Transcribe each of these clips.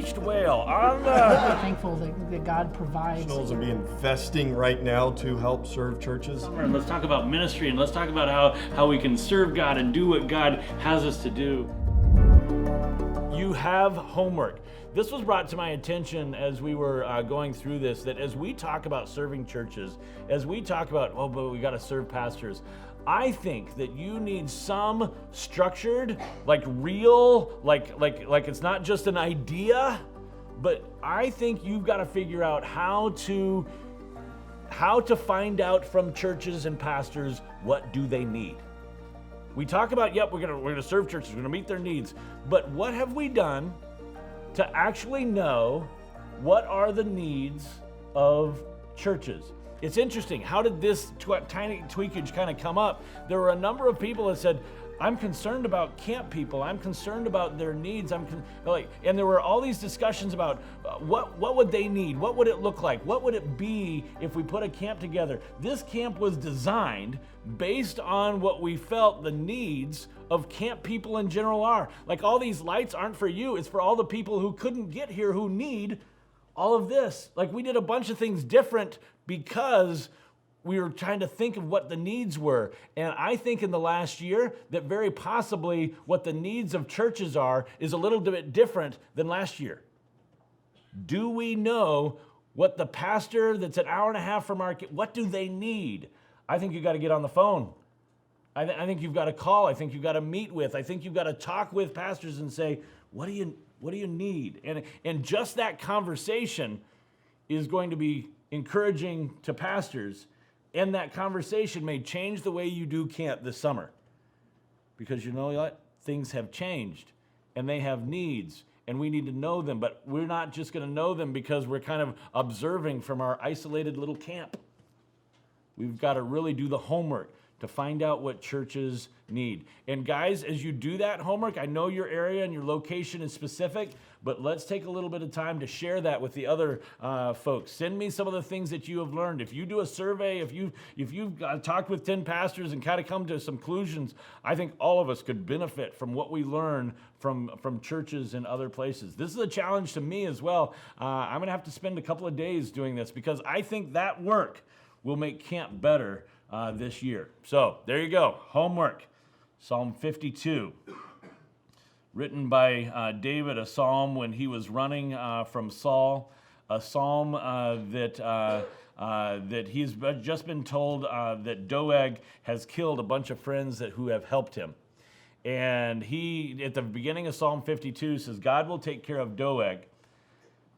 beached whale on the... I'm thankful that God provides. Professionals will be investing right now to help serve churches. And let's talk about ministry, and let's talk about how we can serve God and do what God has us to do. You have homework. This was brought to my attention as we were going through this, that as we talk about serving churches, as we talk about, but we got to serve pastors, I think that you need some structured, like real, like it's not just an idea, but I think you've got to figure out how to find out from churches and pastors, what do they need? We talk about, we're gonna serve churches, we're gonna meet their needs, but what have we done to actually know what are the needs of churches? It's interesting, how did this tiny tweakage kind of come up? There were a number of people that said, I'm concerned about camp people, I'm concerned about their needs, and there were all these discussions about what would they need, what would it look like, what would it be if we put a camp together. This camp was designed based on what we felt the needs of camp people in general are. Like, all these lights aren't for you, it's for all the people who couldn't get here who need all of this. Like, we did a bunch of things different because we were trying to think of what the needs were. And I think in the last year that very possibly what the needs of churches are is a little bit different than last year. Do we know what the pastor that's an hour and a half from our, what do they need? I think you got to get on the phone. I think you've got to call. I think you've got to meet with. I think you've got to talk with pastors and say, what do you need? And just that conversation is going to be encouraging to pastors. And that conversation may change the way you do camp this summer. Because you know what? Things have changed and they have needs and we need to know them. But we're not just going to know them because we're kind of observing from our isolated little camp. We've got to really do the homework to find out what churches need. And guys, as you do that homework, I know your area and your location is specific, but let's take a little bit of time to share that with the other folks. Send me some of the things that you have learned. If you do a survey, if you've talked with 10 pastors and kind of come to some conclusions, I think all of us could benefit from what we learn from churches and other places. This is a challenge to me as well. I'm going to have to spend a couple of days doing this because I think that work will make camp better this year. So there you go, homework. Psalm 52, written by David, a psalm when he was running from Saul, a psalm that he's just been told that Doeg has killed a bunch of friends who have helped him. And he, at the beginning of Psalm 52, says, God will take care of Doeg.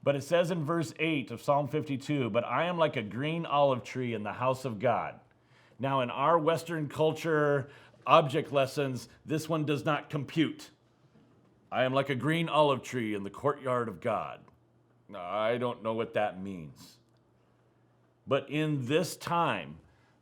But it says in verse 8 of Psalm 52, but I am like a green olive tree in the house of God. Now, in our Western culture object lessons, this one does not compute. I am like a green olive tree in the courtyard of God. Now, I don't know what that means. But in this time,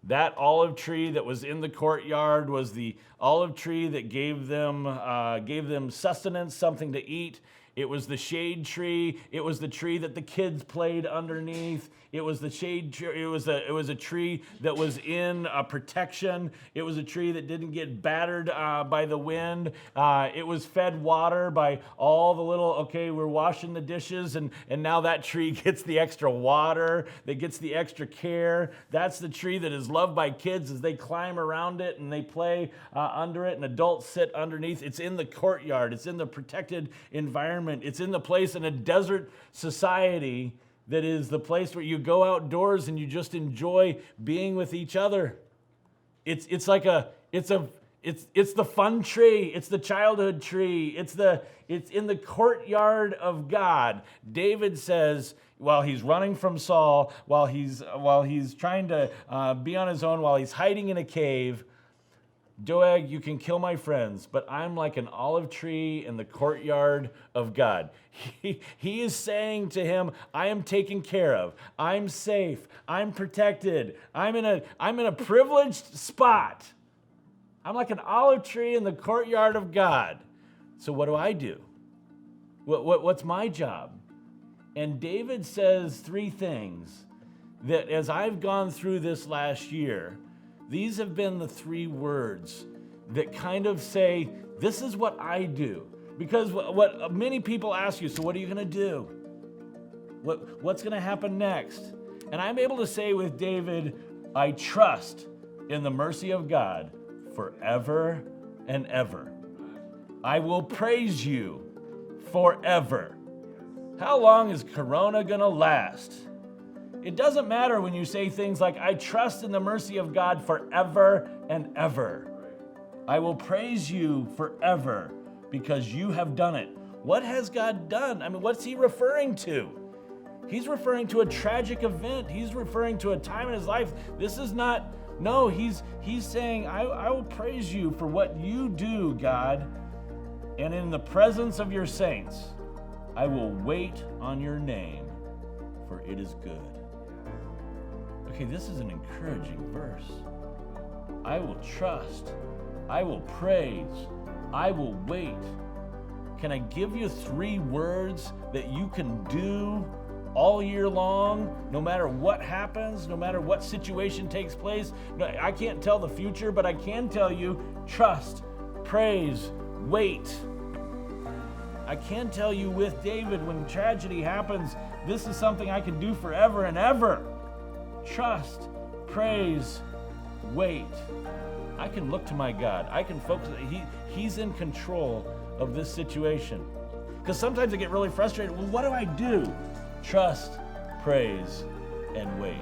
that olive tree that was in the courtyard was the olive tree that gave them sustenance, something to eat. It was the shade tree. It was the tree that the kids played underneath. It was the shade tree. It was a tree that was in protection. It was a tree that didn't get battered by the wind. It was fed water by all the little, we're washing the dishes, and now that tree gets the extra water, that gets the extra care. That's the tree that is loved by kids as they climb around it and they play under it, and adults sit underneath. It's in the courtyard. It's in the protected environment. It's in the place in a desert society that is the place where you go outdoors and you just enjoy being with each other. It's the fun tree. It's the childhood tree. It's in the courtyard of God. David says, while he's running from Saul, while he's trying to be on his own, while he's hiding in a cave, Doeg, you can kill my friends, but I'm like an olive tree in the courtyard of God. He is saying to him, I am taken care of. I'm safe. I'm protected. I'm in a privileged spot. I'm like an olive tree in the courtyard of God. So what do? What's my job? And David says three things that as I've gone through this last year, these have been the three words that kind of say, this is what I do. Because what many people ask you, so what are you going to do? What's going to happen next? And I'm able to say with David, I trust in the mercy of God forever and ever. I will praise you forever. How long is Corona going to last? It doesn't matter when you say things like, I trust in the mercy of God forever and ever. I will praise you forever because you have done it. What has God done? I mean, what's he referring to? He's referring to a tragic event. He's referring to a time in his life. This is not, no, he's saying, I will praise you for what you do, God. And in the presence of your saints, I will wait on your name, for it is good. Okay, this is an encouraging verse. I will trust. I will praise. I will wait. Can I give you 3 words that you can do all year long, no matter what happens, no matter what situation takes place? No, I can't tell the future, but I can tell you, trust, praise, wait. I can tell you with David, when tragedy happens, this is something I can do forever and ever. Trust, praise, wait. I can look to my God. I can focus. He's in control of this situation. Because sometimes I get really frustrated. Well, what do I do? Trust, praise, and wait.